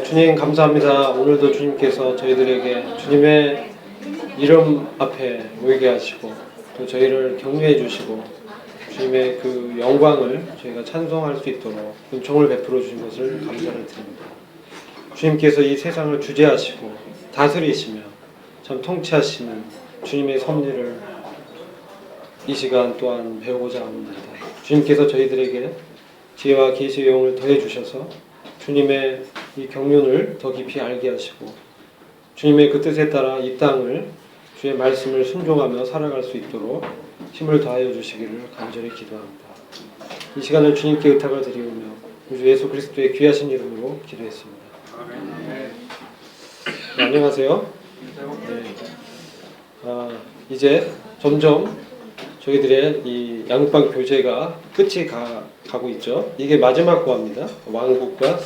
주님 감사합니다. 오늘도 주님께서 저희들에게 주님의 이름 앞에 모이게 하시고 또 저희를 격려해 주시고 주님의 그 영광을 저희가 찬송할 수 있도록 은총을 베풀어 주신 것을 감사를 드립니다. 주님께서 이 세상을 주재하시고 다스리시며 참 통치하시는 주님의 섭리를 이 시간 또한 배우고자 합니다. 주님께서 저희들에게 지혜와 계시의 영을 더해 주셔서 주님의 이 경륜을 더 깊이 알게 하시고 주님의 그 뜻에 따라 이 땅을 주의 말씀을 순종하며 살아갈 수 있도록 힘을 더하여 주시기를 간절히 기도합니다. 이 시간을 주님께 의탁을 드리우며 우주 예수 그리스도의 귀하신 이름으로 기도했습니다. 네, 안녕하세요. 네. 이제 점점 저희들의 이 양육반 교재가 끝이 가고 있죠. 이게 마지막 거입니다. 왕국과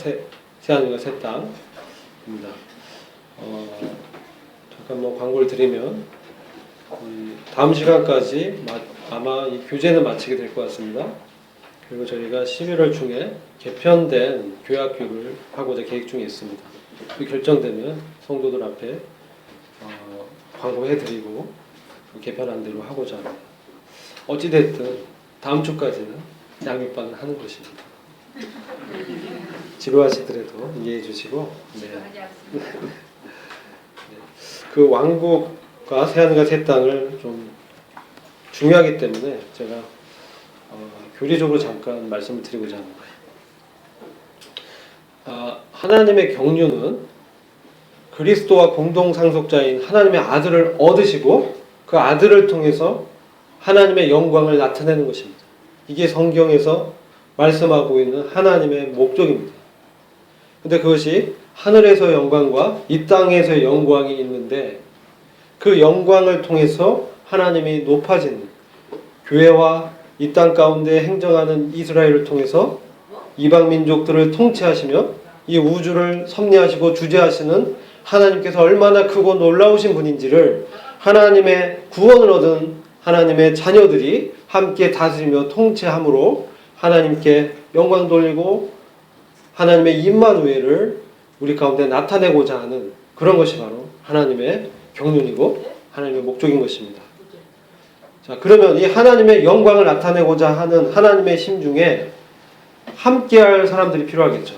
새하늘과 새 땅입니다. 잠깐 광고를 드리면 다음 시간까지 아마 이 교재는 마치게 될 것 같습니다. 그리고 저희가 11월 중에 개편된 교학교를 하고자 계획 중에 있습니다. 그 결정되면 성도들 앞에 광고해드리고 개편한 대로 하고자 합니다. 어찌됐든 다음 주까지는 양육반을 하는 것입니다. 지루하시더라도 이해해 주시고 네. 그 왕국과 새하늘과 새 땅을 좀 중요하기 때문에 제가 교리적으로 잠깐 말씀을 드리고자 합니다. 하나님의 경륜은 그리스도와 공동상속자인 하나님의 아들을 얻으시고 그 아들을 통해서 하나님의 영광을 나타내는 것입니다. 이게 성경에서 말씀하고 있는 하나님의 목적입니다. 근데 그것이 하늘에서의 영광과 이 땅에서의 영광이 있는데 그 영광을 통해서 하나님이 높아지는 교회와 이 땅 가운데 행정하는 이스라엘을 통해서 이방 민족들을 통치하시며 이 우주를 섭리하시고 주재하시는 하나님께서 얼마나 크고 놀라우신 분인지를 하나님의 구원을 얻은 하나님의 자녀들이 함께 다스리며 통치함으로 하나님께 영광 돌리고 하나님의 임마누엘을 우리 가운데 나타내고자 하는 그런 것이 바로 하나님의 경륜이고 하나님의 목적인 것입니다. 자, 그러면 이 하나님의 영광을 나타내고자 하는 하나님의 심중에 함께할 사람들이 필요하겠죠.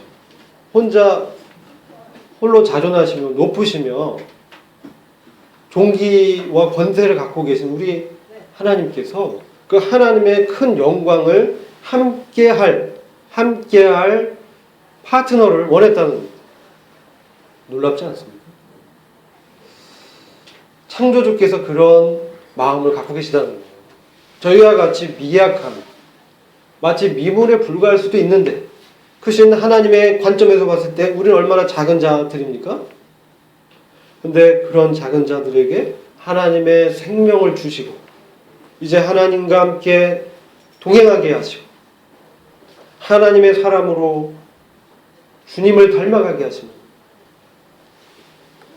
홀로 자존하시며 높으시며 종기와 권세를 갖고 계신 우리 하나님께서 그 하나님의 큰 영광을 함께할 파트너를 원했다는 겁니다. 놀랍지 않습니까? 창조주께서 그런 마음을 갖고 계시다는 거예요. 저희와 같이 미약함, 마치 미물에 불과할 수도 있는데 크신 하나님의 관점에서 봤을 때 우리는 얼마나 작은 자들입니까? 근데 그런 작은 자들에게 하나님의 생명을 주시고 이제 하나님과 함께 동행하게 하시고 하나님의 사람으로 주님을 닮아가게 하십니다.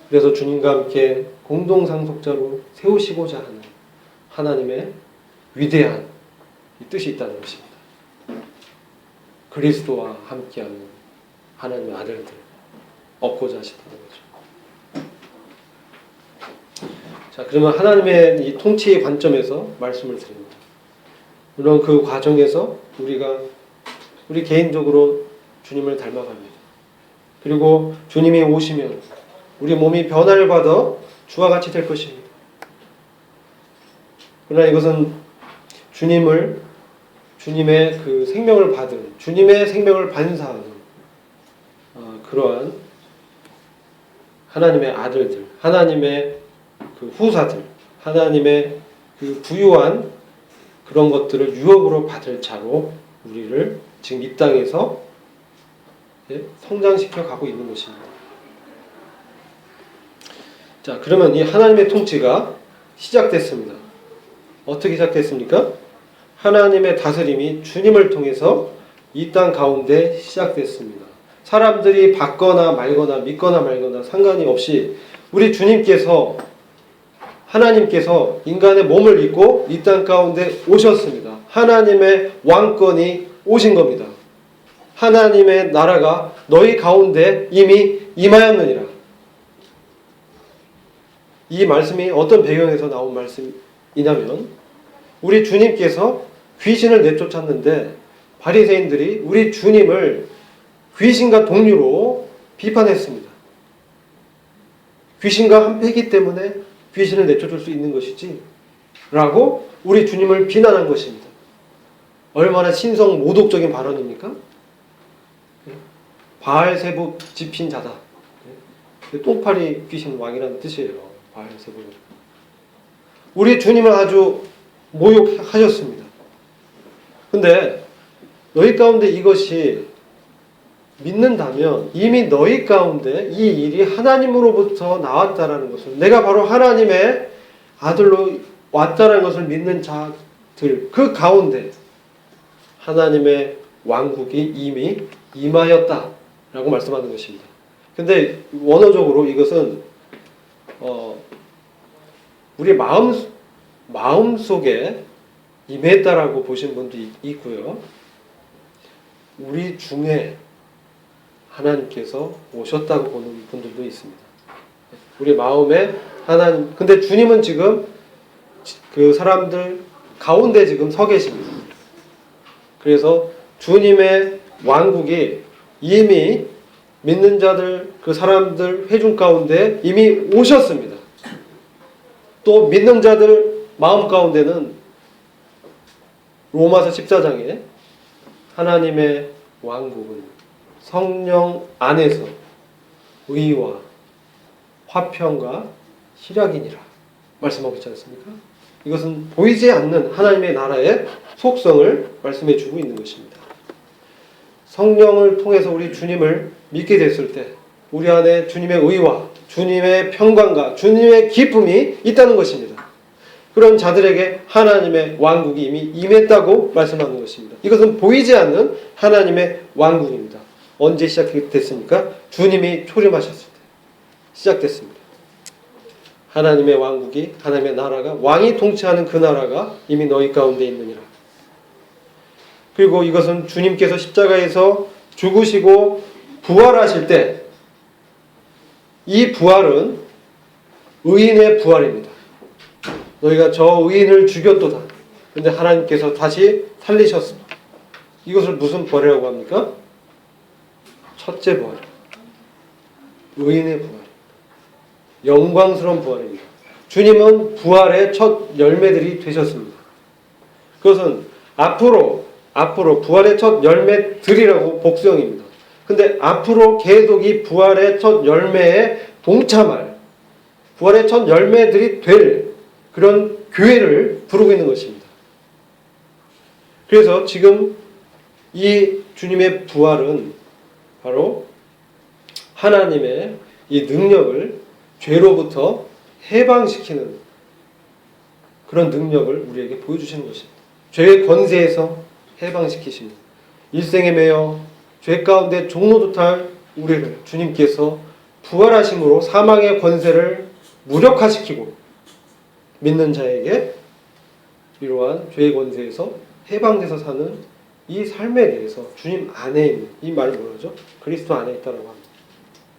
그래서 주님과 함께 공동상속자로 세우시고자 하는 하나님의 위대한 이 뜻이 있다는 것입니다. 그리스도와 함께하는 하나님의 아들들 얻고자 하시다는 거죠. 자, 그러면 하나님의 이 통치의 관점에서 말씀을 드립니다. 물론 그 과정에서 우리 개인적으로 주님을 닮아갑니다. 그리고 주님이 오시면 우리 몸이 변화를 받아 주와 같이 될 것입니다. 그러나 이것은 주님의 그 생명을 받은 주님의 생명을 반사하는 그러한 하나님의 아들들, 하나님의 그 후사들, 하나님의 그 부유한 그런 것들을 유업으로 받을 자로 우리를 지금 이 땅에서 성장시켜 가고 있는 것입니다. 자, 그러면 이 하나님의 통치가 시작됐습니다. 어떻게 시작됐습니까? 하나님의 다스림이 주님을 통해서 이 땅 가운데 시작됐습니다. 사람들이 받거나 말거나 믿거나 말거나 상관이 없이 우리 주님께서 하나님께서 인간의 몸을 입고 이 땅 가운데 오셨습니다. 하나님의 왕권이 오신 겁니다. 하나님의 나라가 너희 가운데 이미 임하였느니라. 이 말씀이 어떤 배경에서 나온 말씀이냐면 우리 주님께서 귀신을 내쫓았는데 바리새인들이 우리 주님을 귀신과 동류로 비판했습니다. 귀신과 한패이기 때문에 귀신을 내쫓을 수 있는 것이지 라고 우리 주님을 비난한 것입니다. 얼마나 신성 모독적인 발언입니까? 바알세불 집힌 자다. 똥파리 귀신 왕이라는 뜻이에요. 바알세불. 우리 주님을 아주 모욕하셨습니다. 근데 너희 가운데 이것이 믿는다면 이미 너희 가운데 이 일이 하나님으로부터 나왔다라는 것을, 내가 바로 하나님의 아들로 왔다라는 것을 믿는 자들, 그 가운데 하나님의 왕국이 이미 임하였다라고 말씀하는 것입니다. 근데 원어적으로 이것은 우리 마음 속에 임했다라고 보신 분도 있고요. 우리 중에 하나님께서 오셨다고 보는 분들도 있습니다. 우리 마음에 하나님, 근데 주님은 지금 그 사람들 가운데 지금 서 계십니다. 그래서 주님의 왕국이 이미 믿는 자들, 그 사람들 회중 가운데 이미 오셨습니다. 또 믿는 자들 마음 가운데는 로마서 14장에 하나님의 왕국은 성령 안에서 의와 화평과 희락이니라 말씀하고 있지 않습니까? 이것은 보이지 않는 하나님의 나라의 속성을 말씀해 주고 있는 것입니다. 성령을 통해서 우리 주님을 믿게 됐을 때 우리 안에 주님의 의와 주님의 평강과 주님의 기쁨이 있다는 것입니다. 그런 자들에게 하나님의 왕국이 이미 임했다고 말씀하는 것입니다. 이것은 보이지 않는 하나님의 왕국입니다. 언제 시작됐습니까? 주님이 초림하셨을 때 시작됐습니다. 하나님의 왕국이, 하나님의 나라가, 왕이 통치하는 그 나라가 이미 너희 가운데 있느니라. 그리고 이것은 주님께서 십자가에서 죽으시고 부활하실 때 이 부활은 의인의 부활입니다. 너희가 저 의인을 죽였도다. 그런데 하나님께서 다시 살리셨습니다. 이것을 무슨 부활이라고 합니까? 첫째 부활. 의인의 부활. 영광스러운 부활입니다. 주님은 부활의 첫 열매들이 되셨습니다. 그것은 앞으로 부활의 첫 열매들이라고 복수형입니다. 근데 앞으로 계속 이 부활의 첫 열매에 동참할, 부활의 첫 열매들이 될 그런 교회를 부르고 있는 것입니다. 그래서 지금 이 주님의 부활은 바로 하나님의 이 능력을 죄로부터 해방시키는 그런 능력을 우리에게 보여주시는 것입니다. 죄의 권세에서 해방시키십니다. 일생에 매여 죄 가운데 종노릇할 우리를 주님께서 부활하심으로 사망의 권세를 무력화시키고 믿는 자에게 이러한 죄의 권세에서 해방돼서 사는 이 삶에 대해서 주님 안에 있는, 이 말을 뭐라죠? 그리스도 안에 있다라고 합니다.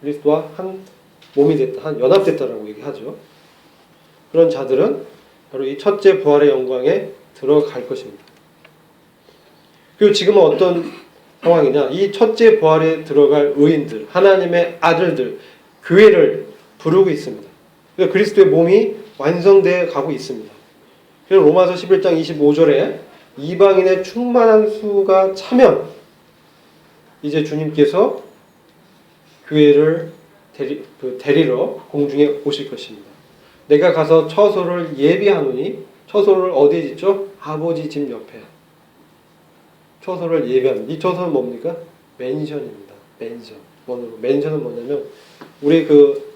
그리스도와 한 몸이 됐다, 한 연합됐다라고 얘기하죠. 그런 자들은 바로 이 첫째 부활의 영광에 들어갈 것입니다. 그리고 지금은 어떤 상황이냐? 이 첫째 부활에 들어갈 의인들, 하나님의 아들들, 교회를 부르고 있습니다. 그러니까 그리스도의 몸이 완성되어 가고 있습니다. 그래서 로마서 11장 25절에 이방인의 충만한 수가 차면 이제 주님께서 교회를 데리러 공중에 오실 것입니다. 내가 가서 처소를 예비하노니, 처소를 어디에 짓죠? 아버지 집 옆에. 처소를 예비합니다. 이 처소는 뭡니까? 맨션입니다. 맨션. 원어로. 맨션은 뭐냐면 우리 그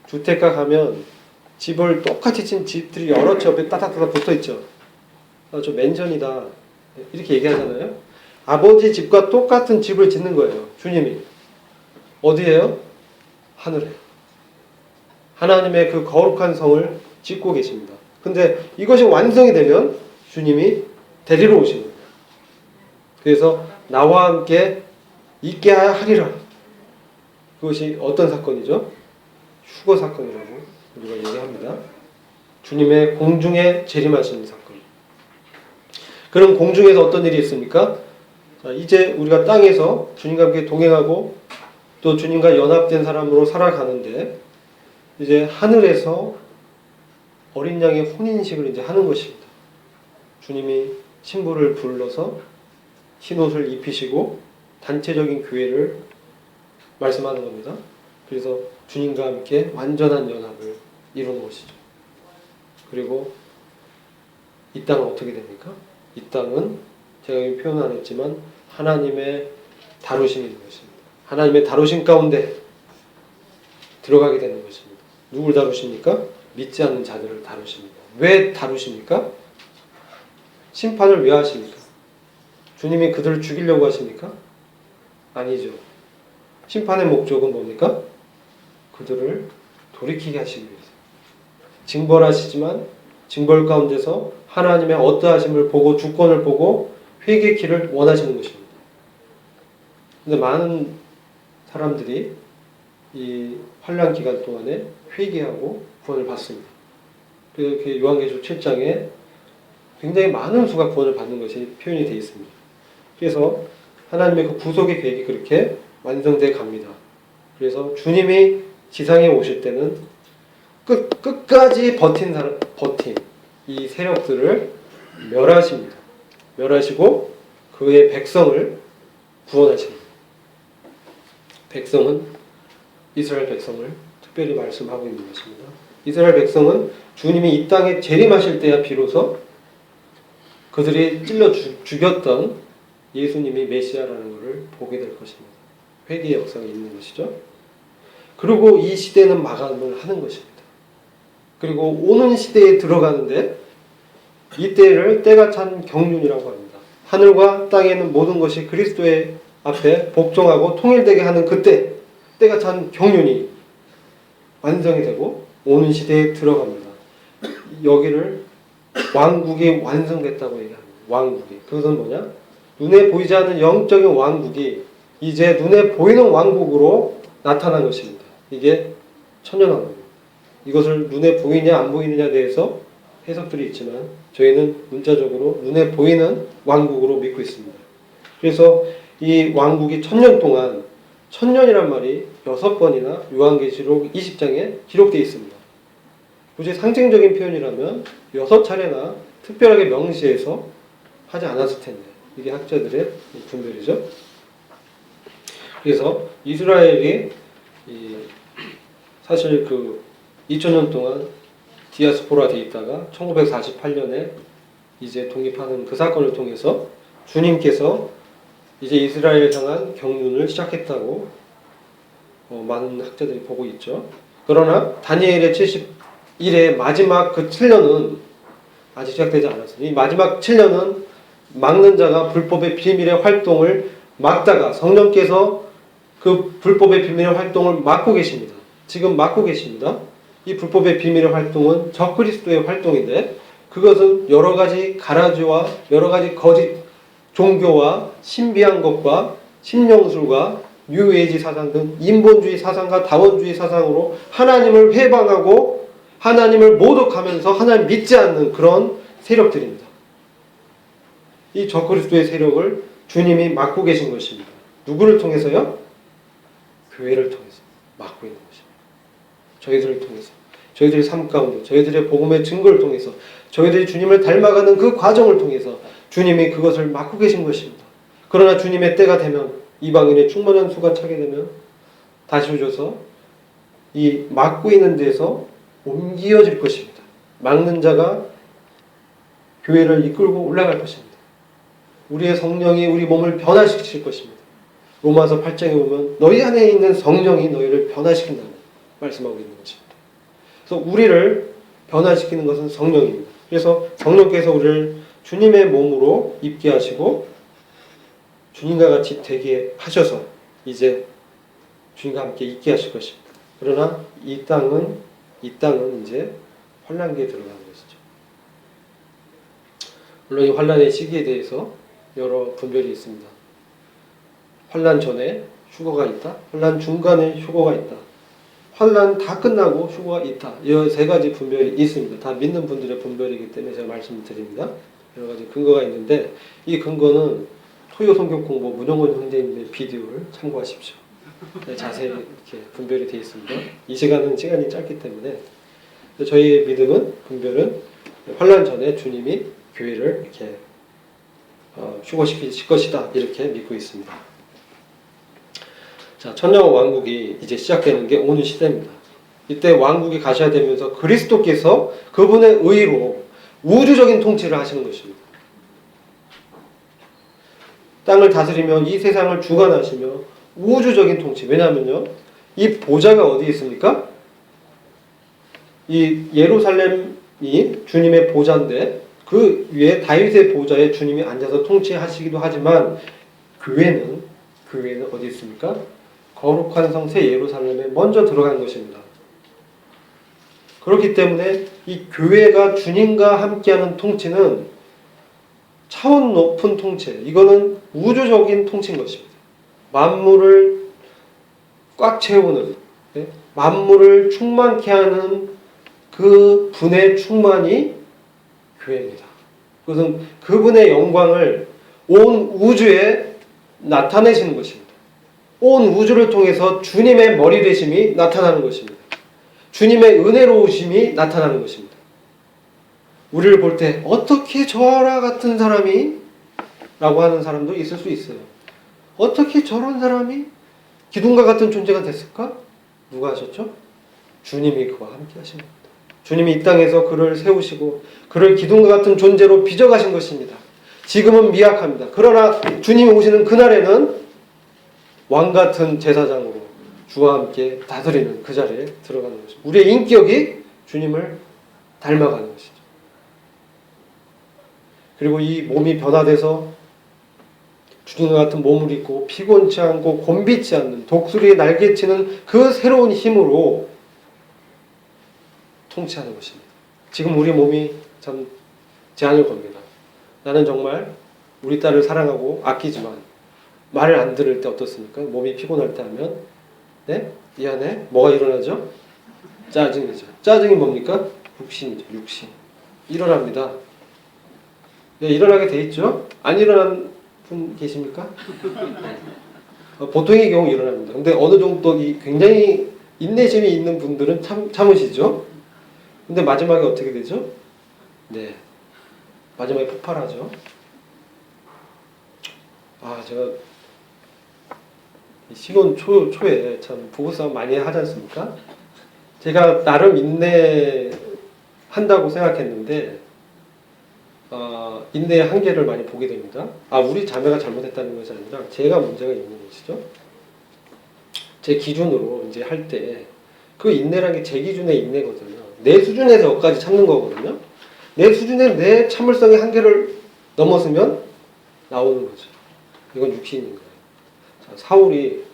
주택가 가면 집을 똑같이 진 집들이 여러 채 옆에 따닥따닥 붙어있죠. 저 맨션이다. 이렇게 얘기하잖아요. 아버지 집과 똑같은 집을 짓는 거예요. 주님이. 어디에요? 하늘에. 하나님의 그 거룩한 성을 짓고 계십니다. 근데 이것이 완성이 되면 주님이 데리러 오시는 거예요. 그래서 나와 함께 있게 하리라. 그것이 어떤 사건이죠? 휴거 사건이라고 우리가 얘기합니다. 주님의 공중에 재림하시는 사건. 그럼 공중에서 어떤 일이 있습니까? 자, 이제 우리가 땅에서 주님과 함께 동행하고 또 주님과 연합된 사람으로 살아가는데 이제 하늘에서 어린 양의 혼인식을 이제 하는 것입니다. 주님이 신부를 불러서 흰옷을 입히시고 단체적인 교회를 말씀하는 겁니다. 그래서 주님과 함께 완전한 연합을 이루는 것이죠. 그리고 이 땅은 어떻게 됩니까? 이 땅은 제가 여기 표현 안 했지만 하나님의 다루심이 있는 것입니다. 하나님의 다루심 가운데 들어가게 되는 것입니다. 누굴 다루십니까? 믿지 않는 자들을 다루십니다. 왜 다루십니까? 심판을 왜 하십니까? 주님이 그들을 죽이려고 하십니까? 아니죠. 심판의 목적은 뭡니까? 그들을 돌이키게 하시기 위해서. 징벌하시지만 징벌 가운데서 하나님의 어떠하심을 보고 주권을 보고 회개키를 원하시는 것입니다. 근데 많은 사람들이 이 환난 기간 동안에 회개하고 구원을 받습니다. 그렇게 요한계시록 7장에 굉장히 많은 수가 구원을 받는 것이 표현이 되어 있습니다. 그래서 하나님의 그 구속의 계획이 그렇게 완성되어 갑니다. 그래서 주님이 지상에 오실 때는 끝까지 버틴 이 세력들을 멸하십니다. 멸하시고 그의 백성을 구원하십니다. 백성은 이스라엘 백성을 특별히 말씀하고 있는 것입니다. 이스라엘 백성은 주님이 이 땅에 재림하실 때야 비로소 그들이 찔러 죽였던 예수님이 메시아라는 것을 보게 될 것입니다. 회개의 역사가 있는 것이죠. 그리고 이 시대는 마감을 하는 것입니다. 그리고 오는 시대에 들어가는데 이 때를 때가 찬 경륜이라고 합니다. 하늘과 땅에 있는 모든 것이 그리스도의 앞에 복종하고 통일되게 하는 그때 때가 찬 경륜이 완성이 되고 오는 시대에 들어갑니다. 여기를 왕국이 완성됐다고 얘기합니다. 왕국이. 그것은 뭐냐? 눈에 보이지 않는 영적인 왕국이 이제 눈에 보이는 왕국으로 나타난 것입니다. 이게 천년왕국입니다. 이것을 눈에 보이냐 안 보이느냐에 대해서 해석들이 있지만 저희는 문자적으로 눈에 보이는 왕국으로 믿고 있습니다. 그래서 이 왕국이 1000년 동안 1000년이란 말이 6번이나 요한계시록 20장에 기록되어 있습니다. 굳이 상징적인 표현이라면 6차례나 특별하게 명시해서 하지 않았을 텐데 이게 학자들의 분별이죠. 그래서 이스라엘이 사실 그 2000년 동안 디아스포라 돼 있다가 1948년에 이제 독립하는 그 사건을 통해서 주님께서 이제 이스라엘 향한 경륜을 시작했다고 많은 학자들이 보고 있죠. 그러나 다니엘의 71의 마지막 그 7년은 아직 시작되지 않았습니다. 이 마지막 7년은 막는 자가 불법의 비밀의 활동을 막다가 성령께서 그 불법의 비밀의 활동을 막고 계십니다. 지금 막고 계십니다. 이 불법의 비밀의 활동은 적그리스도의 활동인데 그것은 여러 가지 가라지와 여러 가지 거짓 종교와 신비한 것과 신령술과 뉴에이지 사상 등 인본주의 사상과 다원주의 사상으로 하나님을 회방하고 하나님을 모독하면서 하나님 믿지 않는 그런 세력들입니다. 이 적그리스도의 세력을 주님이 막고 계신 것입니다. 누구를 통해서요? 교회를 통해서 막고 있는 것입니다. 저희들을 통해서, 저희들의 삶 가운데, 저희들의 복음의 증거를 통해서, 저희들이 주님을 닮아가는 그 과정을 통해서 주님이 그것을 막고 계신 것입니다. 그러나 주님의 때가 되면 이방인의 충만한 수가 차게 되면 다시 오셔서 이 막고 있는 데서 옮겨질 것입니다. 막는 자가 교회를 이끌고 올라갈 것입니다. 우리의 성령이 우리 몸을 변화시킬 것입니다. 로마서 8장에 보면 너희 안에 있는 성령이 너희를 변화시킨다는 말씀하고 있는 것입니다. 그래서 우리를 변화시키는 것은 성령입니다. 그래서 성령께서 우리를 주님의 몸으로 입게 하시고 주님과 같이 되게 하셔서 이제 주님과 함께 있게 하실 것입니다. 그러나 이 땅은 이제 환난기에 들어가는 것이죠. 물론 이 환난의 시기에 대해서 여러 분별이 있습니다. 환난 전에 휴거가 있다. 환난 중간에 휴거가 있다. 환난 다 끝나고 휴거가 있다. 이 세 가지 분별이 있습니다. 다 믿는 분들의 분별이기 때문에 제가 말씀드립니다. 여러 가지 근거가 있는데 이 근거는 토요 성경 공부 문영원 형제님의 비디오를 참고하십시오. 자세히 이렇게 분별이 되어 있습니다. 이 시간은 시간이 짧기 때문에 저희의 믿음은 분별은 환난 전에 주님이 교회를 이렇게 휴거시킬 것이다 이렇게 믿고 있습니다. 자, 천년 왕국이 이제 시작되는 게 오늘 시대입니다. 이때 왕국이 가셔야 되면서 그리스도께서 그분의 의로 우주적인 통치를 하시는 것입니다. 땅을 다스리며 이 세상을 주관하시며 우주적인 통치. 왜냐하면요, 이 보좌가 어디 있습니까? 이 예루살렘이 주님의 보좌인데 그 위에 다윗의 보좌에 주님이 앉아서 통치하시기도 하지만 교회는 어디 있습니까? 거룩한 성 새 예루살렘에 먼저 들어간 것입니다. 그렇기 때문에 이 교회가 주님과 함께하는 통치는 차원 높은 통치, 이거는 우주적인 통치인 것입니다. 만물을 꽉 채우는, 만물을 충만케 하는 그 분의 충만이 교회입니다. 그것은 그분의 영광을 온 우주에 나타내시는 것입니다. 온 우주를 통해서 주님의 머리 되심이 나타나는 것입니다. 주님의 은혜로우심이 나타나는 것입니다. 우리를 볼 때 어떻게 저라 같은 사람이? 라고 하는 사람도 있을 수 있어요. 어떻게 저런 사람이 기둥과 같은 존재가 됐을까? 누가 하셨죠? 주님이 그와 함께 하신 겁니다. 주님이 이 땅에서 그를 세우시고 그를 기둥과 같은 존재로 빚어가신 것입니다. 지금은 미약합니다. 그러나 주님이 오시는 그날에는 왕같은 제사장으로 주와 함께 다스리는 그 자리에 들어가는 것입니다. 우리의 인격이 주님을 닮아가는 것이죠. 그리고 이 몸이 변화돼서 주님과 같은 몸을 입고 피곤치 않고 곤비치 않는 독수리의 날개치는 그 새로운 힘으로 통치하는 것입니다. 지금 우리 몸이 참 제한을 겁니다. 나는 정말 우리 딸을 사랑하고 아끼지만 말을 안 들을 때 어떻습니까? 몸이 피곤할 때 하면 이 안에 뭐가 일어나죠? 짜증이죠. 짜증이 뭡니까? 육신이죠. 육신. 일어납니다. 일어나게 돼 있죠? 안 일어난 분 계십니까? 보통의 경우 일어납니다. 근데 어느 정도 굉장히 인내심이 있는 분들은 참으시죠? 근데 마지막에 어떻게 되죠? 네. 마지막에 폭발하죠. 제가 신혼 초에 참 부부싸움 많이 하지 않습니까? 제가 나름 인내한다고 생각했는데 인내의 한계를 많이 보게 됩니다. 우리 자매가 잘못했다는 것이 아니라 제가 문제가 있는 것이죠. 제 기준으로 이제 할 때 그 인내라는 게 제 기준의 인내거든요. 내 수준에서까지 참는 거거든요. 내 수준의 내 참을성의 한계를 넘어서면 나오는 거죠. 이건 육신인 거예요. 사울이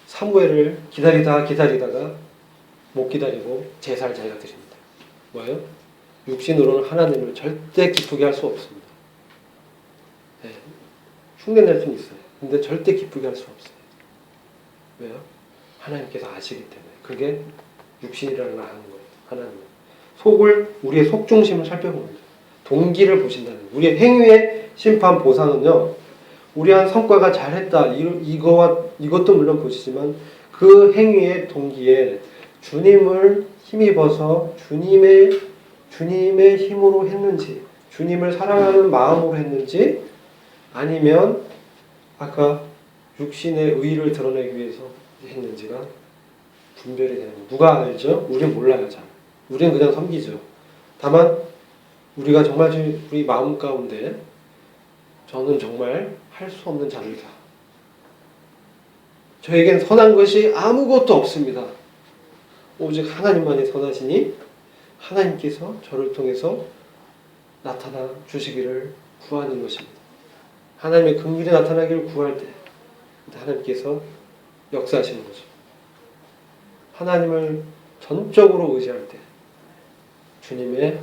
사무엘을 기다리다가 못 기다리고 제사를 자기가 드립니다. 뭐예요? 육신으로는 하나님을 절대 기쁘게 할 수 없습니다. 흉내낼 수는 있어요. 근데 절대 기쁘게 할 수 없어요. 왜요? 하나님께서 아시기 때문에. 그게 육신이라는 걸 아는 거예요. 하나님. 우리의 속중심을 살펴봅니다. 동기를 보신다는 거예요. 우리의 행위의 심판 보상은요, 우리 한 성과가 잘했다, 이것도 물론 보시지만 그 행위의 동기에 주님을 힘입어서 주님의 힘으로 했는지, 주님을 사랑하는 마음으로 했는지, 아니면 아까 육신의 의의를 드러내기 위해서 했는지가 분별이 되는 거예요. 누가 알죠? 우린 몰라요. 잘. 우리는 그냥 섬기죠. 다만 우리가 정말 우리 마음 가운데 저는 정말 할 수 없는 자들이다. 저에겐 선한 것이 아무것도 없습니다. 오직 하나님만이 선하시니 하나님께서 저를 통해서 나타나 주시기를 구하는 것입니다. 하나님의 긍휼이 나타나기를 구할 때 하나님께서 역사하시는 거죠. 하나님을 전적으로 의지할 때 주님의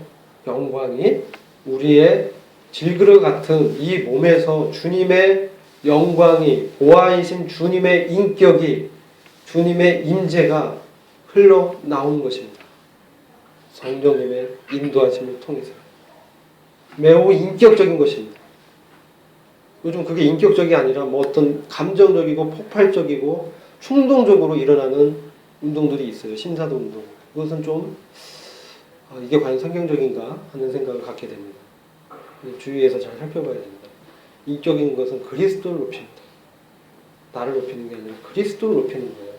영광이 우리의 질그릇 같은 이 몸에서 주님의 영광이, 보아이신 주님의 인격이, 주님의 임재가 흘러나오는 것입니다. 성령님의 인도하심을 통해서. 매우 인격적인 것입니다. 요즘 그게 인격적이 아니라 뭐 어떤 감정적이고 폭발적이고 충동적으로 일어나는 운동들이 있어요. 심사도 운동. 그것은 좀 이게 과연 성경적인가 하는 생각을 갖게 됩니다. 주위에서 잘 살펴봐야 됩니다. 인격인 것은 그리스도를 높입니다. 나를 높이는 게 아니라 그리스도를 높이는 거예요.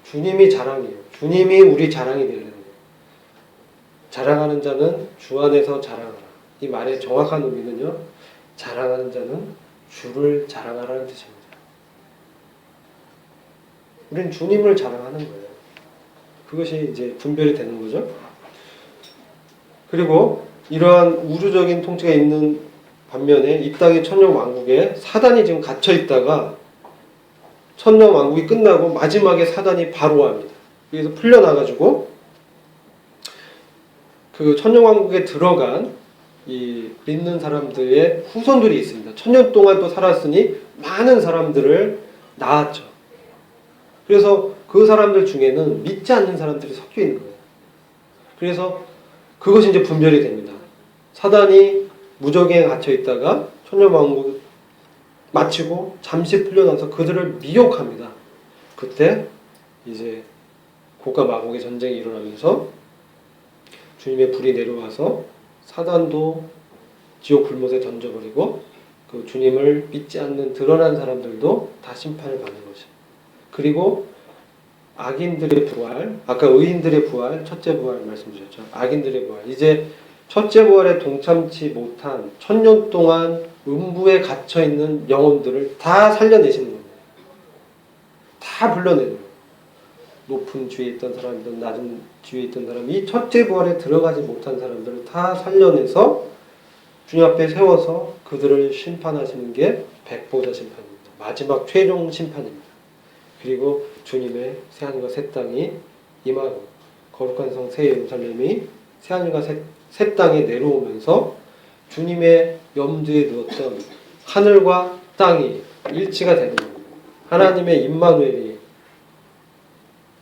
주님이 자랑이에요. 주님이 우리 자랑이 되는 거예요. 자랑하는 자는 주 안에서 자랑하라. 이 말의 정확한 의미는요. 자랑하는 자는 주를 자랑하라는 뜻입니다. 우리는 주님을 자랑하는 거예요. 그것이 이제 분별이 되는 거죠. 그리고 이러한 우주적인 통치가 있는 반면에 이 땅의 천년왕국에 사단이 지금 갇혀 있다가 천년왕국이 끝나고 마지막에 사단이 바로 옵니다. 여기서 풀려나가지고 그 천년왕국에 들어간 이 믿는 사람들의 후손들이 있습니다. 천년 동안 또 살았으니 많은 사람들을 낳았죠. 그래서 그 사람들 중에는 믿지 않는 사람들이 섞여 있는 거예요. 그래서 그것이 이제 분별이 됩니다. 사단이 무적행에 갇혀 있다가 천년왕국 마치고 잠시 풀려나서 그들을 미혹합니다. 그때 이제 고가 마곡의 전쟁이 일어나면서 주님의 불이 내려와서 사단도 지옥 불못에 던져버리고 그 주님을 믿지 않는 드러난 사람들도 다 심판을 받는 것이죠. 그리고 악인들의 부활, 아까 의인들의 부활, 첫째 부활 말씀드렸죠. 악인들의 부활. 이제 첫째 부활에 동참치 못한 천년 동안 음부에 갇혀있는 영혼들을 다 살려내시는 겁니다. 다 불러내는 거예요. 높은 주위에 있던 사람들, 낮은 주위에 있던 사람, 이 첫째 부활에 들어가지 못한 사람들을 다 살려내서 주님 앞에 세워서 그들을 심판하시는 게 백보자 심판입니다. 마지막 최종 심판입니다. 그리고 주님의 새하늘과 새 땅이 임하고 거룩한 성 새 예루살렘이 새하늘과 새 땅에 내려오면서 주님의 염두에 두었던 하늘과 땅이 일치가 되는 겁니다. 하나님의 임마누엘이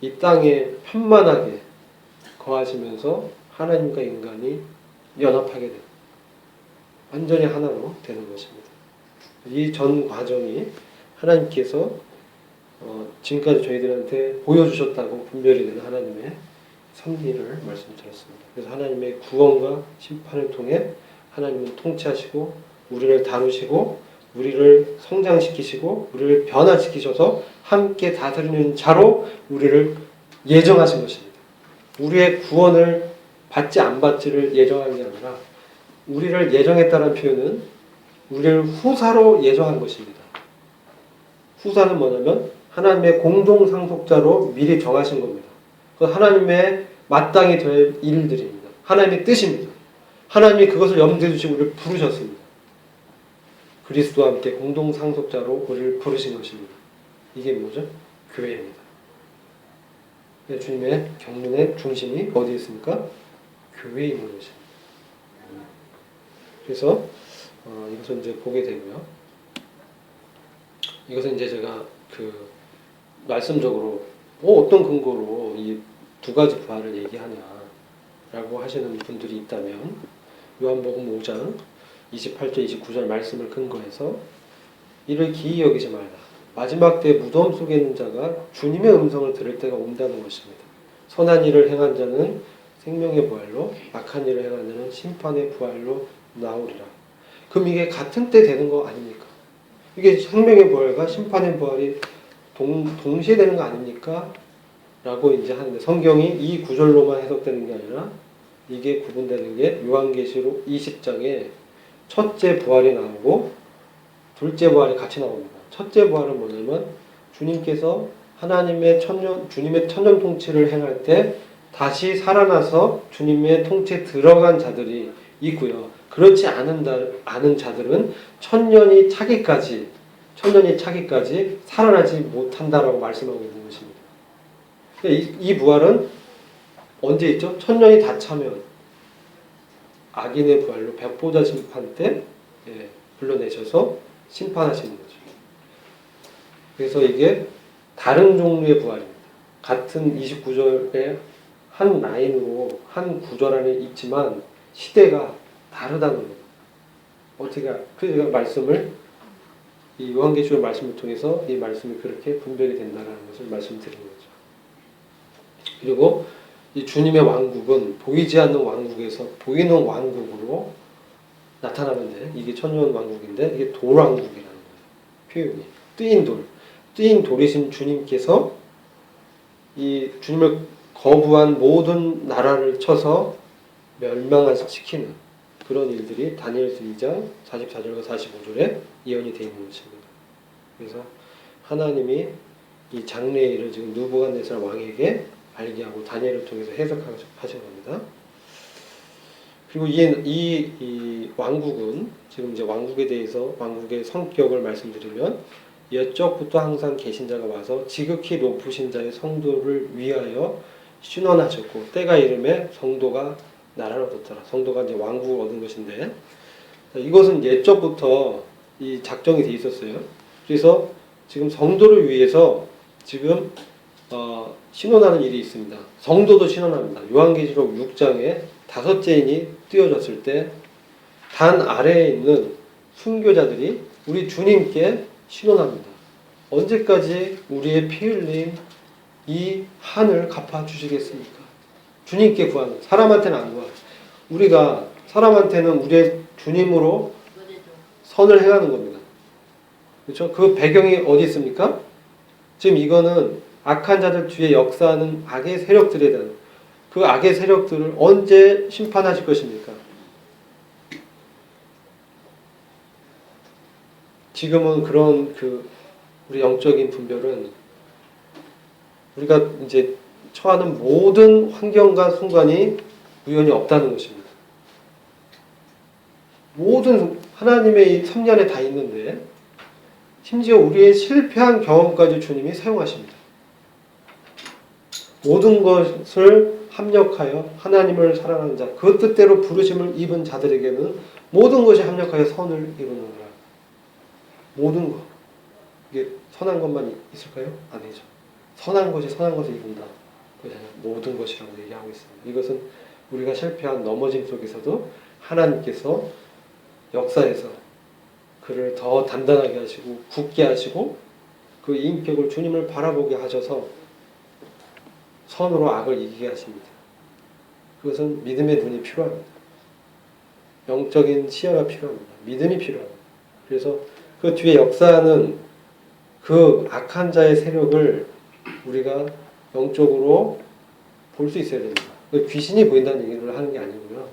이 땅에 편만하게 거하시면서 하나님과 인간이 연합하게 됩니다. 완전히 하나로 되는 것입니다. 이 전 과정이 하나님께서 지금까지 저희들한테 보여주셨다고 분별이 되는 하나님의 섭리를 말씀드렸습니다. 그래서 하나님의 구원과 심판을 통해 하나님은 통치하시고 우리를 다루시고 우리를 성장시키시고 우리를 변화시키셔서 함께 다스리는 자로 우리를 예정하신 것입니다. 우리의 구원을 받지 안 받지를 예정한 게 아니라 우리를 예정했다는 표현은 우리를 후사로 예정한 것입니다. 후사는 뭐냐면 하나님의 공동상속자로 미리 정하신 겁니다. 그 하나님의 마땅히 될 일들입니다. 하나님의 뜻입니다. 하나님이 그것을 염두에 두시고 우리를 부르셨습니다. 그리스도와 함께 공동상속자로 우리를 부르신 것입니다. 이게 뭐죠? 교회입니다. 주님의 경륜의 중심이 어디에 있습니까? 교회에 있는 것입니다. 그래서 이것을 이제 보게 되고요. 이것은 이제 제가 말씀적으로 어떤 근거로 이 두 가지 부활을 얘기하냐라고 하시는 분들이 있다면 요한복음 5장 28절 29절 말씀을 근거해서 이를 기이 여기지 말라. 마지막 때 무덤 속에 있는 자가 주님의 음성을 들을 때가 온다는 것입니다. 선한 일을 행한 자는 생명의 부활로 악한 일을 행한 자는 심판의 부활로 나오리라. 그럼 이게 같은 때 되는 거 아닙니까? 이게 생명의 부활과 심판의 부활이 동시에 되는 거 아닙니까? 라고 이제 하는데 성경이 이 구절로만 해석되는 게 아니라 이게 구분되는 게 요한계시록 20장에 첫째 부활이 나오고 둘째 부활이 같이 나옵니다. 첫째 부활은 뭐냐면 주님께서 주님의 천년 통치를 행할 때 다시 살아나서 주님의 통치에 들어간 자들이 있고요. 그렇지 않은 자들은 천년이 차기까지 살아나지 못한다라고 말씀하고 있는 것입니다. 이 부활은 언제 있죠? 천년이 다 차면 악인의 부활로 백보자 심판 때 불러내셔서 심판하시는 거죠. 그래서 이게 다른 종류의 부활입니다. 같은 29절에 한 라인으로 한 구절 안에 있지만 시대가 다르다는 거예요. 어떻게 그 말씀을 이 요한계시록 말씀을 통해서 이 말씀이 그렇게 분별이 된다는 것을 말씀드리는 거죠. 그리고 이 주님의 왕국은 보이지 않는 왕국에서 보이는 왕국으로 나타나는데 이게 천년 왕국인데 이게 돌왕국이라는 거예요. 표현이 뜨인 돌이신 주님께서 이 주님을 거부한 모든 나라를 쳐서 멸망시키는 그런 일들이 다니엘서 2장 44절과 45절에 예언이 되어 있는 것입니다. 그래서 하나님이 이 장래의 일을 지금 느부갓네살 왕에게 알게 하고 다니엘을 통해서 해석하신 겁니다. 그리고 이 왕국은 지금 이제 왕국에 대해서 왕국의 성격을 말씀드리면 옛적부터 항상 계신 자가 와서 지극히 높으신 자의 성도를 위하여 신원하셨고 때가 이름에 성도가 나라를 얻었더라. 성도가 이제 왕국을 얻은 것인데 이것은 옛적부터 이 작정이 돼 있었어요. 그래서 지금 성도를 위해서 지금 신원하는 일이 있습니다. 성도도 신원합니다. 요한계시록 6장에 5째인이 띄어졌을 때 단 아래에 있는 순교자들이 우리 주님께 신원합니다. 언제까지 우리의 피 흘림 이 한을 갚아주시겠습니까? 주님께 구하는 사람한테는 안 구하. 우리가 사람한테는 우리의 주님으로 선을 행하는 겁니다. 그렇죠? 그 배경이 어디 있습니까? 지금 이거는 악한 자들 뒤에 역사하는 악의 세력들에 대한 그 악의 세력들을 언제 심판하실 것입니까? 지금은 그런 우리 영적인 분별은 우리가 이제 처하는 모든 환경과 순간이 우연히 없다는 것입니다. 모든 하나님의 3년 안에 다 있는데 심지어 우리의 실패한 경험까지 주님이 사용하십니다. 모든 것을 합력하여 하나님을 사랑하는 자, 그 뜻대로 부르심을 입은 자들에게는 모든 것이 합력하여 선을 이루는구나. 모든 것. 이게 선한 것만 있을까요? 아니죠. 선한 것이 선한 것을 이룬다. 모든 것이라고 얘기하고 있습니다. 이것은 우리가 실패한 넘어짐 속에서도 하나님께서 역사에서 그를 더 단단하게 하시고 굳게 하시고 그 인격을 주님을 바라보게 하셔서 선으로 악을 이기게 하십니다. 그것은 믿음의 눈이 필요합니다. 영적인 시야가 필요합니다. 믿음이 필요합니다. 그래서 그 뒤에 역사하는 그 악한 자의 세력을 우리가 영적으로 볼 수 있어야 됩니다. 귀신이 보인다는 얘기를 하는 게 아니고요.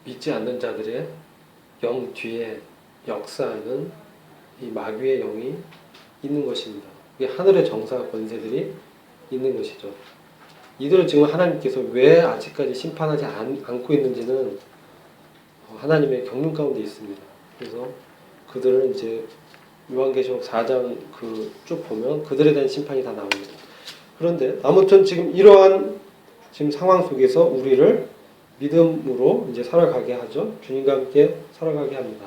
믿지 않는 자들의 영 뒤에 역사하는 이 마귀의 영이 있는 것입니다. 이게 하늘의 정사 권세들이 있는 것이죠. 이들을 지금 하나님께서 왜 아직까지 심판하지 않고 있는지는 하나님의 경륜 가운데 있습니다. 그래서 그들을 이제 요한계시록 4장 쭉 보면 그들에 대한 심판이 다 나옵니다. 그런데 아무튼 지금 이러한 지금 상황 속에서 우리를 믿음으로 이제 살아가게 하죠. 주님과 함께 살아가게 합니다.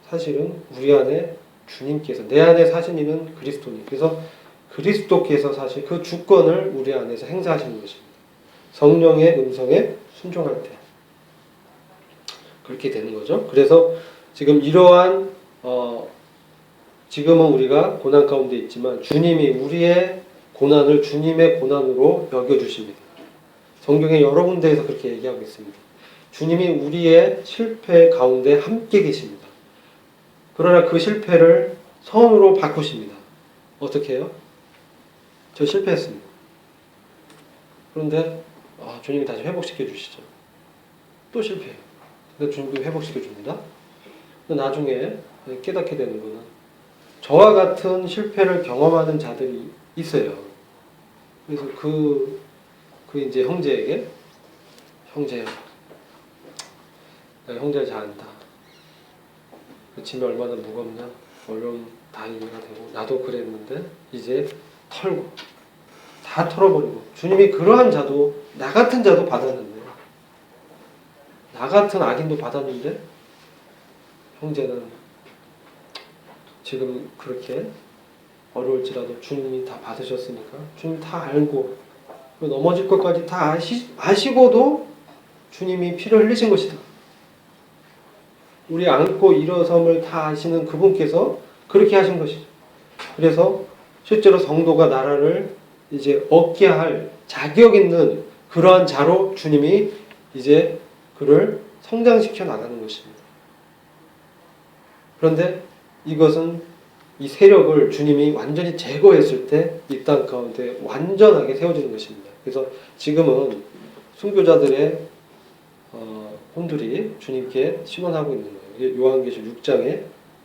사실은 우리 안에 주님께서 내 안에 사신 이는 그리스도니. 그래서 그리스도께서 사실 그 주권을 우리 안에서 행사하시는 것입니다. 성령의 음성에 순종할 때 그렇게 되는 거죠. 그래서 지금 이러한 지금은 우리가 고난 가운데 있지만 주님이 우리의 고난을 주님의 고난으로 여겨주십니다. 성경에 여러 군데에서 그렇게 얘기하고 있습니다. 주님이 우리의 실패 가운데 함께 계십니다. 그러나 그 실패를 선으로 바꾸십니다. 어떻게 해요? 저 실패했습니다. 그런데 주님이 다시 회복시켜 주시죠. 또 실패해요. 근데 주님도 회복시켜 줍니다. 나중에 깨닫게 되는 것은 저와 같은 실패를 경험하는 자들이 있어요. 그래서 그 이제 형제에게 형제야, 내가 형제를 잘한다. 그 짐이 얼마나 무겁냐? 얼른 다 이해가 되고 나도 그랬는데 이제 털고 다 털어버리고 주님이 그러한 자도 나 같은 자도 받았는데 나 같은 악인도 받았는데 형제는 지금 그렇게 어려울지라도 주님이 다 받으셨으니까 주님 다 알고 넘어질 것까지 다 아시고도 주님이 피를 흘리신 것이다. 우리 안고 일어섬을 다 아시는 그분께서 그렇게 하신 것이죠. 그래서 실제로 성도가 나라를 이제 얻게 할 자격 있는 그러한 자로 주님이 이제 그를 성장시켜 나가는 것입니다. 그런데 이것은 이 세력을 주님이 완전히 제거했을 때 이 땅 가운데 완전하게 세워지는 것입니다. 그래서 지금은 순교자들의 혼들이 주님께 신원하고 있는 거예요. 이게 요한계시록 6장에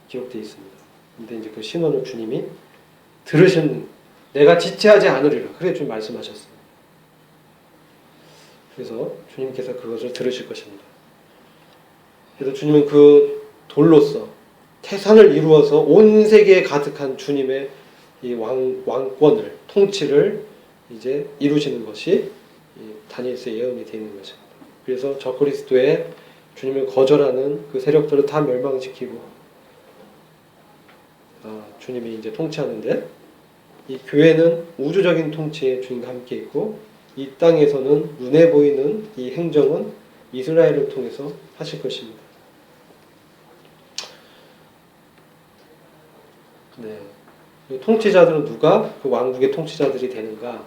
기록되어 있습니다. 근데 이제 그 신원을 주님이 들으신, 내가 지체하지 않으리라. 그래 주님 말씀하셨어요. 그래서 주님께서 그것을 들으실 것입니다. 그래서 주님은 그 돌로서 태산을 이루어서 온 세계에 가득한 주님의 이 왕권을, 통치를 이제 이루시는 것이 다니엘서의 예언이 되는 것입니다. 그래서 적그리스도의 주님을 거절하는 그 세력들을 다 멸망시키고 주님이 이제 통치하는데, 이 교회는 우주적인 통치에 주님과 함께 있고 이 땅에서는 눈에 보이는 이 행정은 이스라엘을 통해서 하실 것입니다. 네. 통치자들은 누가 그 왕국의 통치자들이 되는가?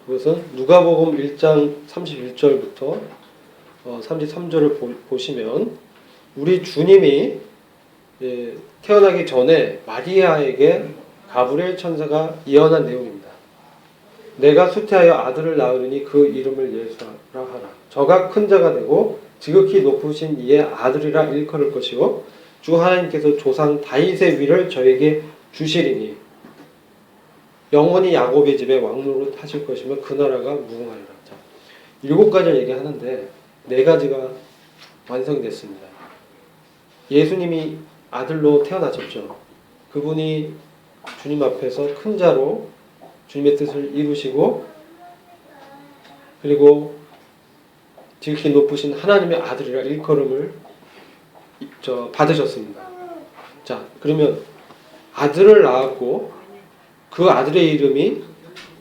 그것은 누가복음 1장 31절부터 33절을 보시면 우리 주님이 태어나기 전에 마리아에게 가브리엘 천사가 예언한 내용입니다. 내가 수태하여 아들을 낳으리니 그 이름을 예수라 하라. 저가 큰 자가 되고 지극히 높으신 이의 아들이라 일컬을 것이요 주 하나님께서 조상 다윗의 위를 저에게 주시리니 영원히 야곱의 집에 왕노릇 하실 것이며 그 나라가 무궁하리라. 자, 7가지를 얘기하는데 4가지가 완성이 됐습니다. 예수님이 아들로 태어나셨죠. 그분이 주님 앞에서 큰 자로 주님의 뜻을 이루시고, 그리고 지극히 높으신 하나님의 아들이라 일컬음을 받으셨습니다. 자, 그러면 아들을 낳았고 그 아들의 이름이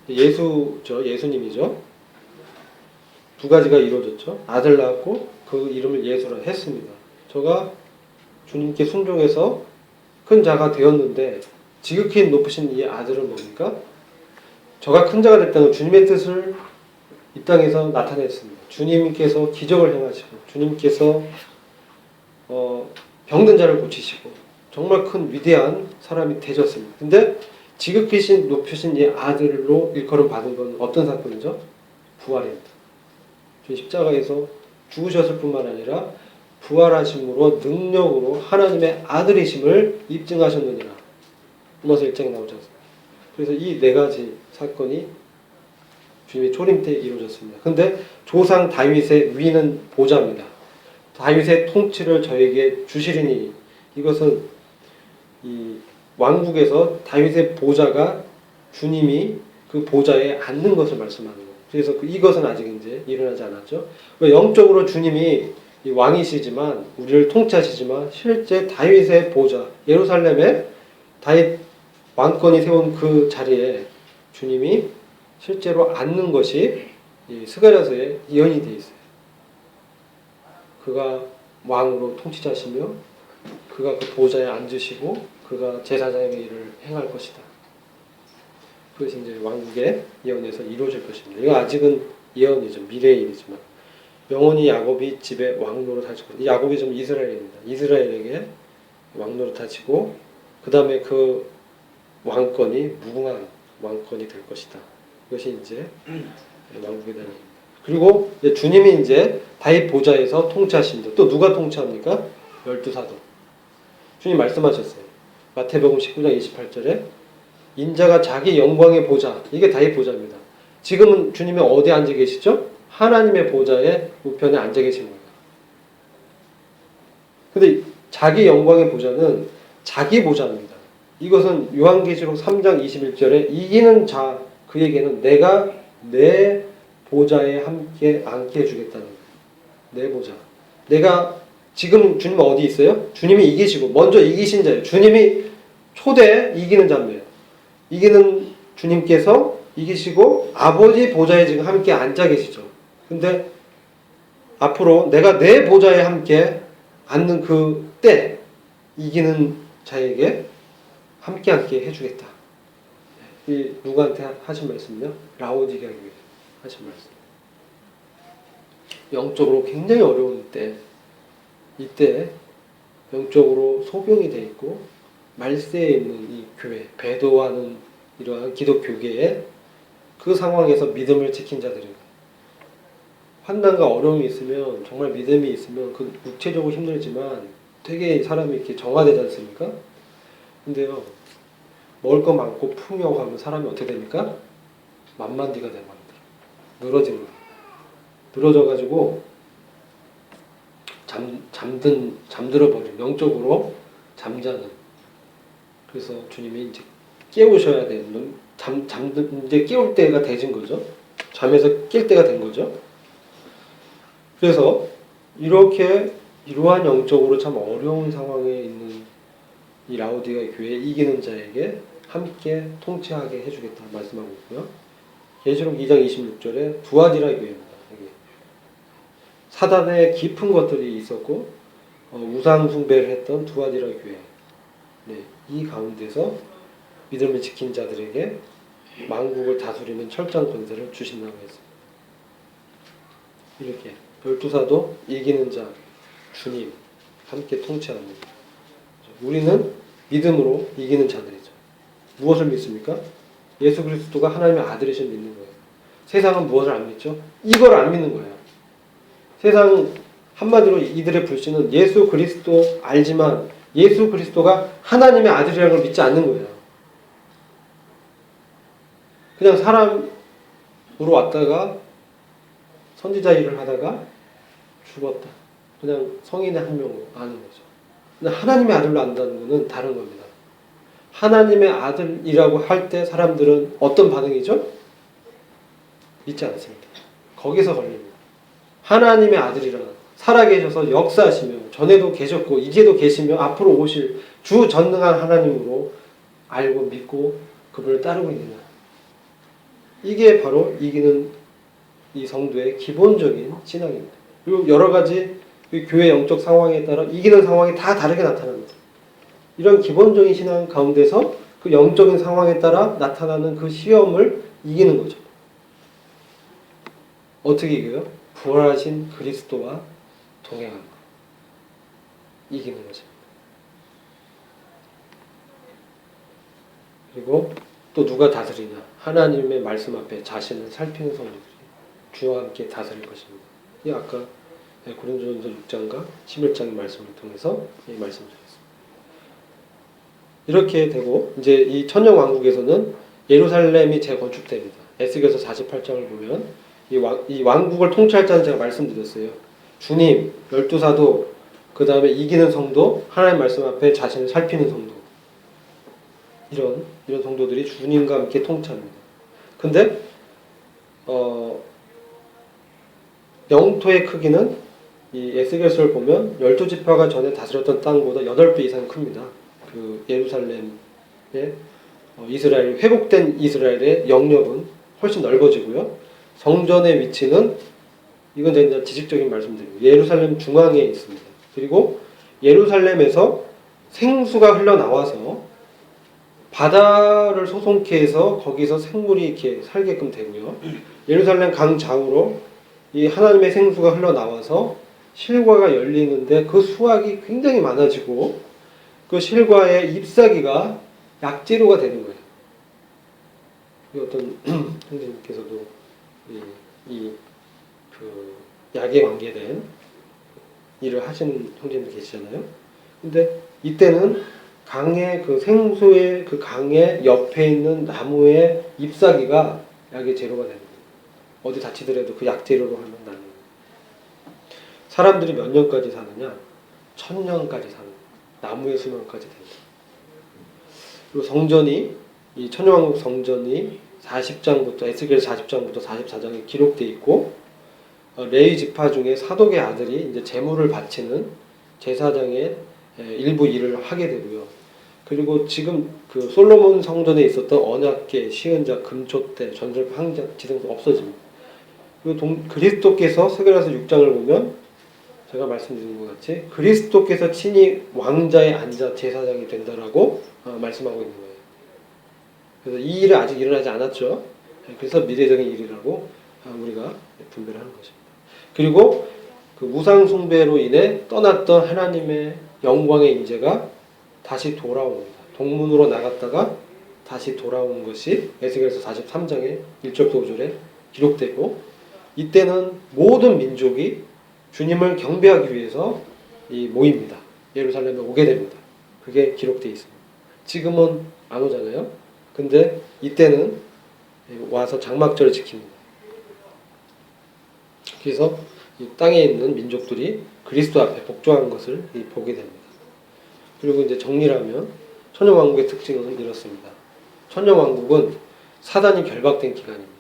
예수님이죠. 2가지가 이루어졌죠. 아들 낳았고 그 이름을 예수라 했습니다. 저가 주님께 순종해서 큰 자가 되었는데 지극히 높으신 이 아들은 뭡니까? 저가 큰 자가 됐다는 주님의 뜻을 이 땅에서 나타냈습니다. 주님께서 기적을 행하시고 주님께서 병든 자를 고치시고 정말 큰 위대한 사람이 되셨습니다. 근데 지극히 높으신 이 아들로 일컬음 받은 건 어떤 사건이죠? 부활입니다. 주님 십자가에서 죽으셨을 뿐만 아니라 부활하심으로 능력으로 하나님의 아들이심을 입증하셨느니라. 로마서 1장에 나오지 않습니까? 그래서 이 4가지 사건이 주님의 초림 때 이루어졌습니다. 근데 조상 다윗의 위는 보좌입니다. 다윗의 통치를 저에게 주시리니, 이것은 이 왕국에서 다윗의 보좌가 주님이 그 보좌에 앉는 것을 말씀하는 거예요. 그래서 이것은 아직 이제 일어나지 않았죠. 영적으로 주님이 이 왕이시지만 우리를 통치하시지만 실제 다윗의 보좌, 예루살렘에 다윗 왕권이 세운 그 자리에 주님이 실제로 앉는 것이 이 스가랴서에 예언이 되어 있어요. 그가 왕으로 통치자시며 그가 그 보좌에 앉으시고 그가 제사장의 일을 행할 것이다. 그것이 이제 왕국의 예언에서 이루어질 것입니다. 이거 아직은 예언이죠. 미래의 일이지만 영원히 야곱이 집에 왕노릇 하실 것이다. 이 야곱이 좀 이스라엘입니다. 이스라엘에게 왕노릇 하시고 그 다음에 그 왕권이 무궁한 왕권이 될 것이다. 이것이 이제 왕국의 대립입니다. 그리고 이제 주님이 이제 다윗 보좌에서 통치하십니다. 또 누가 통치합니까? 12사도. 주님 말씀하셨어요. 마태복음 19장 28절에 인자가 자기 영광의 보좌, 이게 다윗 보좌입니다. 지금은 주님이 어디에 앉아 계시죠? 하나님의 보좌의 우편에 앉아 계신 거예요. 근데 자기 영광의 보좌는 자기 보좌입니다. 이것은 요한계시록 3장 21절에 이기는 자 그에게는 내가 내 보좌에 함께 앉게 해주겠다는 거예요. 내 보좌. 내가 지금 주님은 어디 있어요? 주님이 이기시고 먼저 이기신 자예요. 주님이 초대 이기는 자입니다. 이기는 주님께서 이기시고 아버지 보좌에 지금 함께 앉아 계시죠. 근데 앞으로 내가 내 보좌에 함께 앉는 그 때 이기는 자에게 함께 해주겠다. 이 누구한테 하신 말씀이요? 라오디게아 교회 하신 말씀. 영적으로 굉장히 어려운 때, 이때 영적으로 소병이 돼 있고 말세에 있는 이 교회, 배도하는 이러한 기독교계에 그 상황에서 믿음을 지킨 자들입니다. 환난과 어려움이 있으면, 정말 믿음이 있으면 그 육체적으로 힘들지만 되게 사람이 이렇게 정화되지 않습니까? 근데요, 먹을 거 많고 풍요하고 하면 사람이 어떻게 됩니까? 만만디가 되는 겁니다. 늘어지는 거예요. 늘어져가지고 잠들어버린, 영적으로 잠자는. 그래서 주님이 이제 깨우셔야 되는, 이제 깨울 때가 되진 거죠. 잠에서 깰 때가 된 거죠. 그래서 이러한 영적으로 참 어려운 상황에 있는 이 라오디게아 교회 이기는 자에게 함께 통치하게 해주겠다 말씀하고 있고요. 계시록 2장 26절에 두아디라 교회입니다. 여기. 사단의 깊은 것들이 있었고 우상 숭배를 했던 두아디라 교회. 네, 이 가운데서 믿음을 지킨 자들에게 만국을 다스리는 철장 권세를 주신다고 했습니다. 이렇게 12사도 이기는 자 주님 함께 통치합니다. 우리는 믿음으로 이기는 자들이죠. 무엇을 믿습니까? 예수 그리스도가 하나님의 아들이신 믿는 거예요. 세상은 무엇을 안 믿죠? 이걸 안 믿는 거예요. 세상 한마디로 이들의 불신은 예수 그리스도 알지만 예수 그리스도가 하나님의 아들이라는 걸 믿지 않는 거예요. 그냥 사람으로 왔다가 선지자 일을 하다가 죽었다. 그냥 성인의 한 명으로 아는 거죠. 근데 하나님의 아들로 안다는 것은 다른 겁니다. 하나님의 아들이라고 할 때 사람들은 어떤 반응이죠? 믿지 않습니다. 거기서 걸립니다. 하나님의 아들이라 살아계셔서 역사하시며 전에도 계셨고 이제도 계시며 앞으로 오실 주 전능한 하나님으로 알고 믿고 그분을 따르고 있느냐. 이게 바로 이기는 이 성도의 기본적인 신앙입니다. 그리고 여러 가지 교회 영적 상황에 따라 이기는 상황이 다 다르게 나타납니다. 이런 기본적인 신앙 가운데서 그 영적인 상황에 따라 나타나는 그 시험을 이기는 거죠. 어떻게 이겨요? 부활하신 그리스도와 동행하는 거. 이기는 거죠. 그리고 또 누가 다스리냐? 하나님의 말씀 앞에 자신을 살피는 성도들이 주와 함께 다스릴 것입니다. 이 아까 고린도전서 6장과 11장의 말씀을 통해서 이 말씀드렸습니다. 이렇게 되고 이제 이 천년 왕국에서는 예루살렘이 재건축됩니다. 에스겔서 48장을 보면 이 왕국을 통치할 자는 제가 말씀드렸어요. 주님, 12사도, 그 다음에 이기는 성도, 하나님 말씀 앞에 자신을 살피는 성도. 이런 성도들이 주님과 함께 통치합니다. 근데 영토의 크기는 이 에스겔서를 보면 12지파가 전에 다스렸던 땅보다 8배 이상 큽니다. 그 예루살렘의 이스라엘, 회복된 이스라엘의 영역은 훨씬 넓어지고요. 성전의 위치는 이건 이제 지식적인 말씀드리고 예루살렘 중앙에 있습니다. 그리고 예루살렘에서 생수가 흘러나와서 바다를 소송케 해서 거기서 생물이 이렇게 살게끔 되고요. 예루살렘 강 좌우로 이 하나님의 생수가 흘러나와서 실과가 열리는데 그 수확이 굉장히 많아지고 그 실과의 잎사귀가 약재료가 되는 거예요. 어떤 형제님께서도 그 약에 관계된 일을 하시는 형제님들 계시잖아요. 근데 이때는 강의 그 생수의 그 강의 옆에 있는 나무의 잎사귀가 약의 재료가 되는 거예요. 어디 다치더라도 그 약재료로 하면 나는 거예요. 사람들이 몇 년까지 사느냐? 1000년까지 사는 거예요. 나무의 수명까지 된다. 그리고 성전이 이 천년왕국 성전이 40장부터 에스겔 40장부터 44장에 기록되어 있고 레위 지파 중에 사독의 아들이 이제 제물을 바치는 제사장의 일부 일을 하게 되고요. 그리고 지금 그 솔로몬 성전에 있었던 언약궤, 시은자, 금촛대, 전설품, 항작, 지성소 없어집니다. 그리고 그리스도께서 스가랴서 6장을 보면 제가 말씀드린 것 같이 그리스도께서 친히 왕자에 앉아 제사장이 된다라고 말씀하고 있는 거예요. 그래서 이 일은 아직 일어나지 않았죠. 그래서 미래적인 일이라고 우리가 분별하는 것입니다. 그리고 그 우상 숭배로 인해 떠났던 하나님의 영광의 임재가 다시 돌아옵니다. 동문으로 나갔다가 다시 돌아오는 것이 에스겔서 43장의 1절부터 5절에 기록되고, 이때는 모든 민족이 주님을 경배하기 위해서 모입니다. 예루살렘에 오게 됩니다. 그게 기록되어 있습니다. 지금은 안 오잖아요. 근데 이때는 와서 장막절을 지킵니다. 그래서 이 땅에 있는 민족들이 그리스도 앞에 복종한 것을 보게 됩니다. 그리고 이제 정리를 하면 천년왕국의 특징은 이렇습니다. 천년왕국은 사단이 결박된 기간입니다.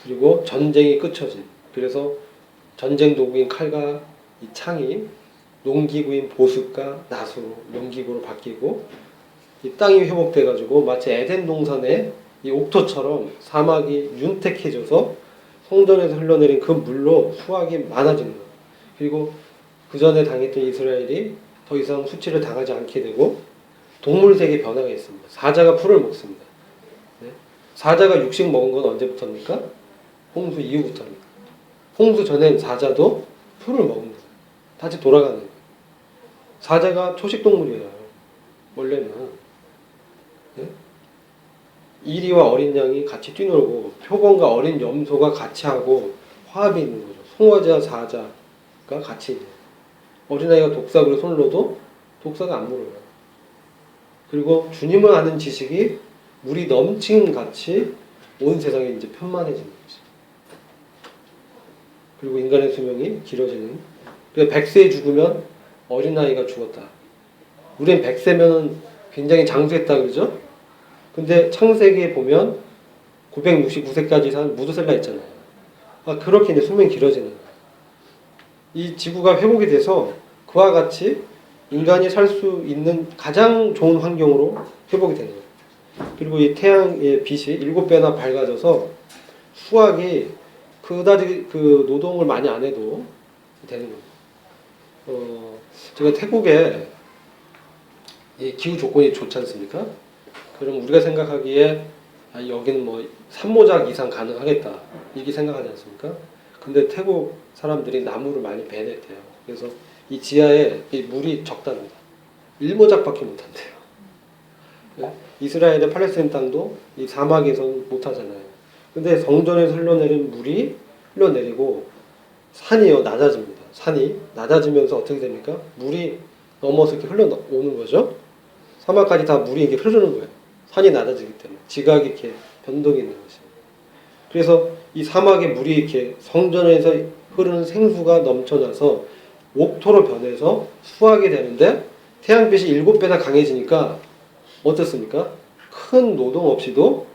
그리고 전쟁이 끝쳐진, 그래서 전쟁 도구인 칼과 이 창이 농기구인 보습과 낫으로 농기구로 바뀌고, 이 땅이 회복돼 가지고 마치 에덴 동산의 이 옥토처럼 사막이 윤택해져서 성전에서 흘러내린 그 물로 수확이 많아지는 거예요. 그리고 그 전에 당했던 이스라엘이 더 이상 수치를 당하지 않게 되고, 동물색의 변화가 있습니다. 사자가 풀을 먹습니다. 네? 사자가 육식 먹은 건 언제부터입니까? 홍수 이후부터입니다. 홍수 전엔 사자도 풀을 먹는 거예요. 다시 돌아가는 거예요. 사자가 초식동물이에요. 원래는. 네? 이리와 어린 양이 같이 뛰놀고 표범과 어린 염소가 같이 하고 화합이 있는 거죠. 송아지와 사자가 같이 있는 거예요. 어린아이가 독사구를 손을 넣어도 독사가 안 물어요. 그리고 주님을 아는 지식이 물이 넘치는 같이 온 세상에 이제 편만해지는 거죠. 그리고 인간의 수명이 길어지는. 그러니까 100세에 죽으면 어린아이가 죽었다. 우린 100세면 굉장히 장수했다 그러죠? 근데 창세기에 보면 969세까지 산 무드셀라 있잖아요. 그렇게 이제 수명이 길어지는 거예요. 이 지구가 회복이 돼서 그와 같이 인간이 살 수 있는 가장 좋은 환경으로 회복이 되는 거예요. 그리고 이 태양의 빛이 7배나 밝아져서 수확이 그다지 그 노동을 많이 안 해도 되는 거예요. 제가 태국에 이 기후 조건이 좋지 않습니까? 그럼 우리가 생각하기에 여기는 뭐 산모작 이상 가능하겠다 이렇게 생각하지 않습니까? 근데 태국 사람들이 나무를 많이 베냈대요. 그래서 이 지하에 이 물이 적답니다. 1모작밖에 못한대요. 네? 이스라엘의 팔레스타인 땅도 이 사막에서는 못하잖아요. 근데 성전에서 흘러내린 물이 흘러내리고 산이요 낮아집니다. 산이 낮아지면서 어떻게 됩니까? 물이 넘어서 이렇게 흘러오는 거죠. 사막까지 다 물이 이렇게 흐르는 거예요. 산이 낮아지기 때문에 지각이 이렇게 변동이 있는 것입니다. 그래서 이 사막에 물이 이렇게 성전에서 흐르는 생수가 넘쳐나서 옥토로 변해서 수확이 되는데, 태양빛이 7배나 강해지니까 어떻습니까? 큰 노동 없이도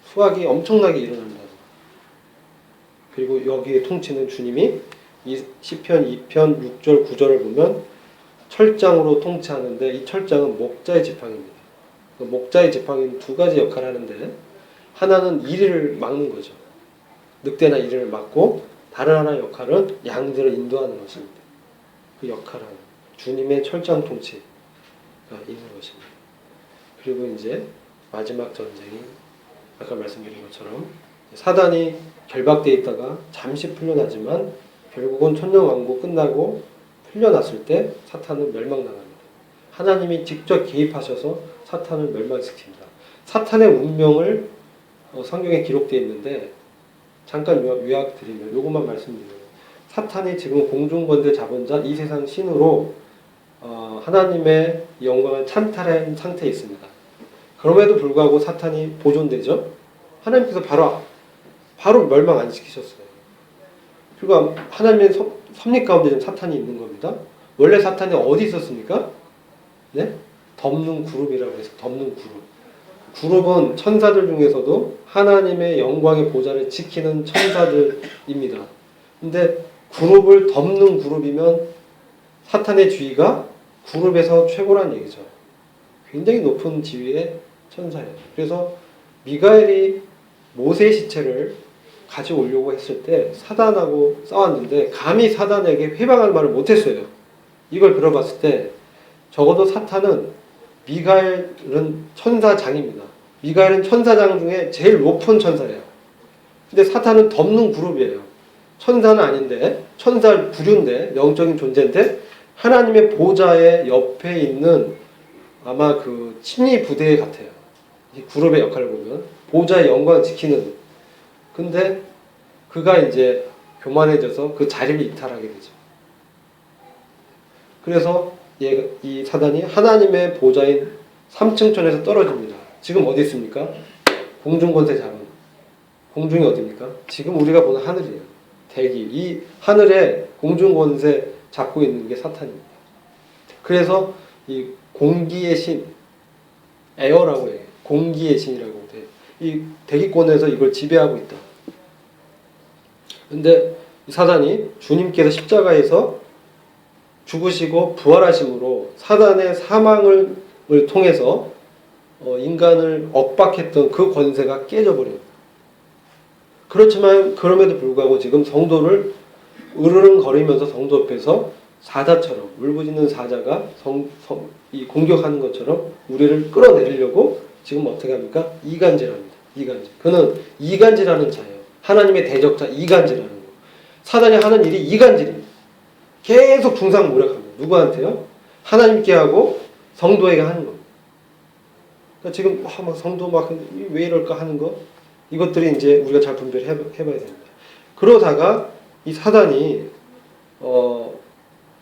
수확이 엄청나게 일어납니다. 그리고 여기에 통치는 주님이 이 시편 2편 6절 9절을 보면 철장으로 통치하는데, 이 철장은 목자의 지팡이입니다. 목자의 지팡이는 두 가지 역할을 하는데, 하나는 이리를 막는 거죠. 늑대나 이리를 막고, 다른 하나의 역할은 양들을 인도하는 것입니다. 그 역할은 주님의 철장 통치가 있는 것입니다. 그리고 이제 마지막 전쟁이 아까 말씀드린 것처럼 사단이 결박되어 있다가 잠시 풀려나지만 결국은 천년왕국 끝나고 풀려났을 때 사탄은 멸망당합니다. 하나님이 직접 개입하셔서 사탄을 멸망시킵니다. 사탄의 운명을 성경에 기록되어 있는데, 잠깐 요약 드리면 이것만 말씀드려요. 사탄이 지금 공중권대 잡은 자, 이 세상 신으로 하나님의 영광을 찬탈한 상태에 있습니다. 그럼에도 불구하고 사탄이 보존되죠. 하나님께서 바로 멸망 안 시키셨어요. 그리고 하나님의 섭리 가운데 지금 사탄이 있는 겁니다. 원래 사탄이 어디 있었습니까? 네? 덮는 그룹이라고 해서 덮는 그룹. 그룹은 천사들 중에서도 하나님의 영광의 보좌를 지키는 천사들입니다. 근데 그룹을 덮는 그룹이면 사탄의 지위가 그룹에서 최고란 얘기죠. 굉장히 높은 지위의 천사예요. 그래서 미가엘이 모세의 시체를 가져오려고 했을 때 사단하고 싸웠는데 감히 사단에게 회방할 말을 못했어요. 이걸 들어봤을 때 적어도 사탄은 미가엘은 천사장입니다. 미가엘은 천사장 중에 제일 높은 천사예요. 근데 사탄은 덮는 그룹이에요. 천사는 아닌데 천사 부류인데 영적인 존재인데 하나님의 보좌의 옆에 있는 아마 그 친위 부대 같아요. 이 그룹의 역할을 보면 보좌의 영광을 지키는. 근데 그가 이제 교만해져서 그 자리를 이탈하게 되죠. 그래서 이 사단이 하나님의 보좌인 3층천에서 떨어집니다. 지금 어디 있습니까? 공중권세 자문. 공중이 어디입니까? 지금 우리가 보는 하늘이에요. 대기. 이 하늘에 공중권세 잡고 있는 게 사탄입니다. 그래서 이 공기의 신, 에어라고 해요. 공기의 신이라고 해요. 이 대기권에서 이걸 지배하고 있다. 근데 이 사단이 주님께서 십자가에서 죽으시고 부활하심으로 사단의 사망을 통해서 인간을 억박했던 그 권세가 깨져버려요. 그렇지만 그럼에도 불구하고 지금 성도를 으르렁거리면서 성도 옆에서 사자처럼 울부짖는 사자가 이 공격하는 것처럼 우리를 끌어내리려고 지금 어떻게 합니까? 이간질합니다. 이간질. 그는 이간질하는 자예요. 하나님의 대적자 이간질하는 거. 사단이 하는 일이 이간질입니다. 계속 중상모략합니다. 누구한테요? 하나님께 하고 성도에게 하는 겁니다. 그러니까 지금 막 성도 막 왜 이럴까 하는 거 이것들이 이제 우리가 잘 분별해 봐야 됩니다. 그러다가 이 사단이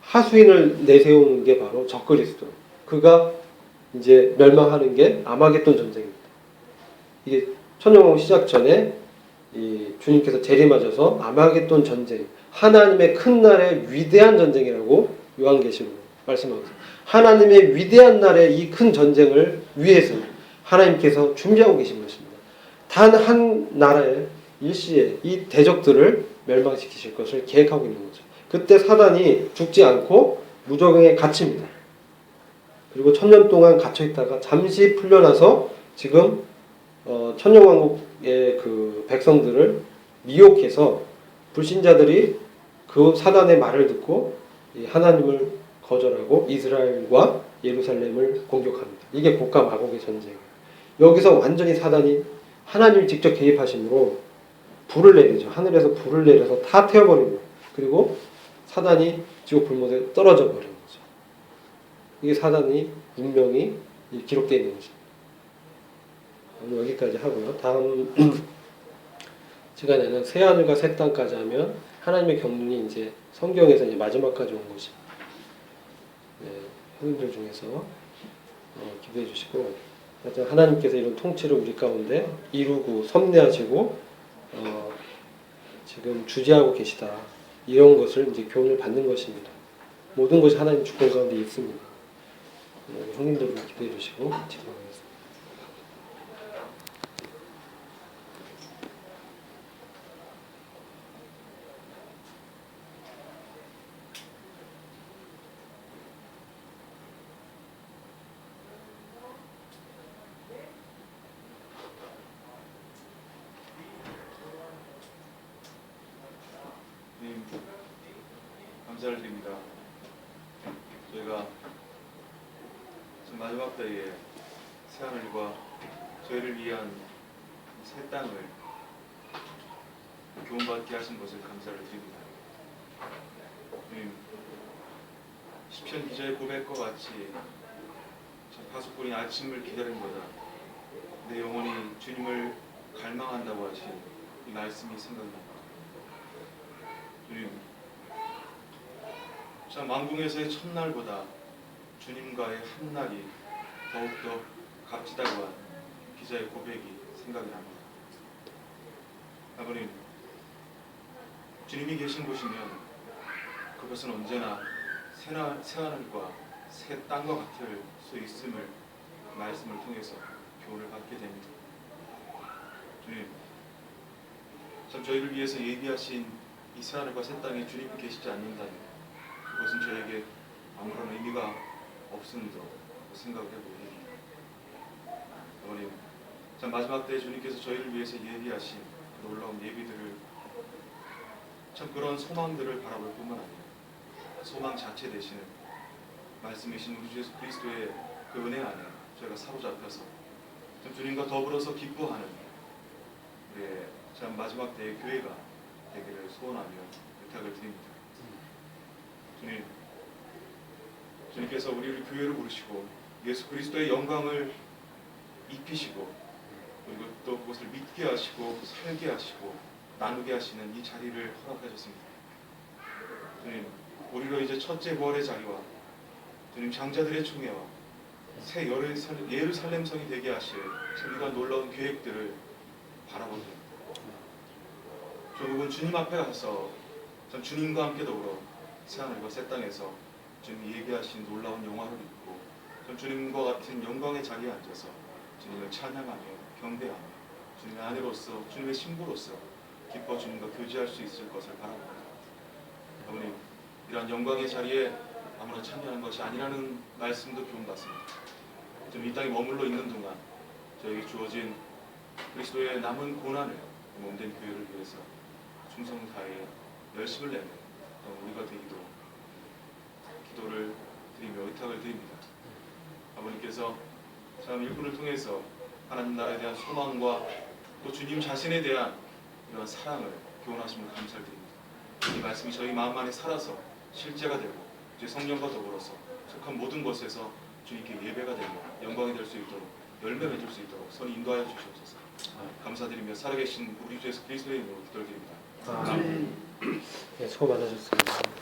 하수인을 내세우는 게 바로 적그리스도. 그가 이제 멸망하는 게 아마겟돈 전쟁입니다. 이게 천년왕국 시작 전에 이 주님께서 재림하셔서 아마겟돈 전쟁, 하나님의 큰 날의 위대한 전쟁이라고 요한계시록 말씀하고 있습니다. 하나님의 위대한 날의 이 큰 전쟁을 위해서 하나님께서 준비하고 계신 것입니다. 단 한 나라의 일시에 이 대적들을 멸망시키실 것을 계획하고 있는 거죠. 그때 사단이 죽지 않고 무저갱에 갇힙니다. 그리고 1000년 동안 갇혀있다가 잠시 풀려나서 지금 천년왕국의 그 백성들을 미혹해서 불신자들이 그 사단의 말을 듣고 하나님을 거절하고 이스라엘과 예루살렘을 공격합니다. 이게 고가 마곡의 전쟁이에요. 여기서 완전히 사단이 하나님이 직접 개입하심으로 불을 내리죠. 하늘에서 불을 내려서 다 태워버립니다. 그리고 사단이 지옥 불못에 떨어져 버리는 거죠. 이게 사단이 운명이 기록되어 있는 거죠. 오늘 여기까지 하고요. 다음 시간에는 새 하늘과 새 땅까지 하면 하나님의 경륜이 이제 성경에서 이제 마지막까지 온 것이 형님들 중에서 기도해 주시고 하나님께서 이런 통치를 우리 가운데 이루고 섭리하시고 지금 주재하고 계시다. 이런 것을 이제 교훈을 받는 것입니다. 모든 것이 하나님 주권 가운데 있습니다. 형님들도 기도해 주시고 기도하겠습니다. 감사를 드립니다. 저희가 마지막 때에 새 하늘과 저희를 위한 새 땅을 교훈받게 하신 것을 감사를 드립니다. 시편 기자의 고백과 같이 파수꾼이 아침을 기다린 거다. 내 영혼이 주님을 갈망한다고 하신 이 말씀이 생각납니다. 주님, 참 만궁에서의 첫날보다 주님과의 한날이 더욱더 값지다고 한 기자의 고백이 생각이 납니다. 아버님, 주님이 계신 곳이면 그것은 언제나 새 하늘과 새 땅과 같을 수 있음을 말씀을 통해서 교훈을 받게 됩니다. 주님, 참 저희를 위해서 예비하신 이 새 하늘과 새 땅에 주님이 계시지 않는다면 그것은 저에게 아무런 의미가 없음도 생각을 해보니 어머님, 참 마지막 때 주님께서 저희를 위해서 예비하신 그 놀라운 예비들을 참 그런 소망들을 바라볼 뿐만 아니라 소망 자체 되시는 말씀이신 우리 주 예수 그리스도의 그 은혜 안에 저희가 사로잡혀서 참 주님과 더불어서 기뻐하는 우리의 참 마지막 때의 교회가 되기를 소원하며 부탁을 드립니다. 주님께서 우리를 교회로 부르시고 예수 그리스도의 영광을 입히시고 그리고 또 그것을 믿게 하시고 살게 하시고 나누게 하시는 이 자리를 허락하셨습니다. 주님, 우리가 이제 첫째 부활의 자리와 주님 장자들의 총회와 새 예루살렘성이 되게 하실 우리가 놀라운 계획들을 바라보게 됩니다. 결국은 주님 앞에 가서 전 주님과 함께 더불어 새하늘과 새 땅에서 주님이 예비하신 놀라운 영화를 입고 전 주님과 같은 영광의 자리에 앉아서 주님을 찬양하며 경배하며 주님의 아내로서 주님의 신부로서 기뻐 주님과 교제할 수 있을 것을 바라봅니다. 어머님, 이러한 영광의 자리에 아무나 참여하는 것이 아니라는 말씀도 교훈받습니다. 좀 이 땅에 머물러 있는 동안 저에게 주어진 그리스도의 남은 고난을 몸된 교회를 위해서 충성을 다해 열심을 내는 우리가 되기도록 기도를 드리며 의탁을 드립니다. 아버님께서 참 일꾼을 통해서 하나님 나라에 대한 소망과 또 주님 자신에 대한 이런 사랑을 교훈하심을 감사드립니다. 이 말씀이 저희 마음 안에 살아서 실제가 되고 이제 성령과 더불어서 속한 모든 것에서 주님께 예배가 되고 영광이 될 수 있도록 열매를 맺을 수 있도록 선히 인도하여 주시옵소서. 감사드리며 살아계신 우리 주 예수 그리스도의 이름으로 기도드립니다. 네, 수고 많으셨습니다.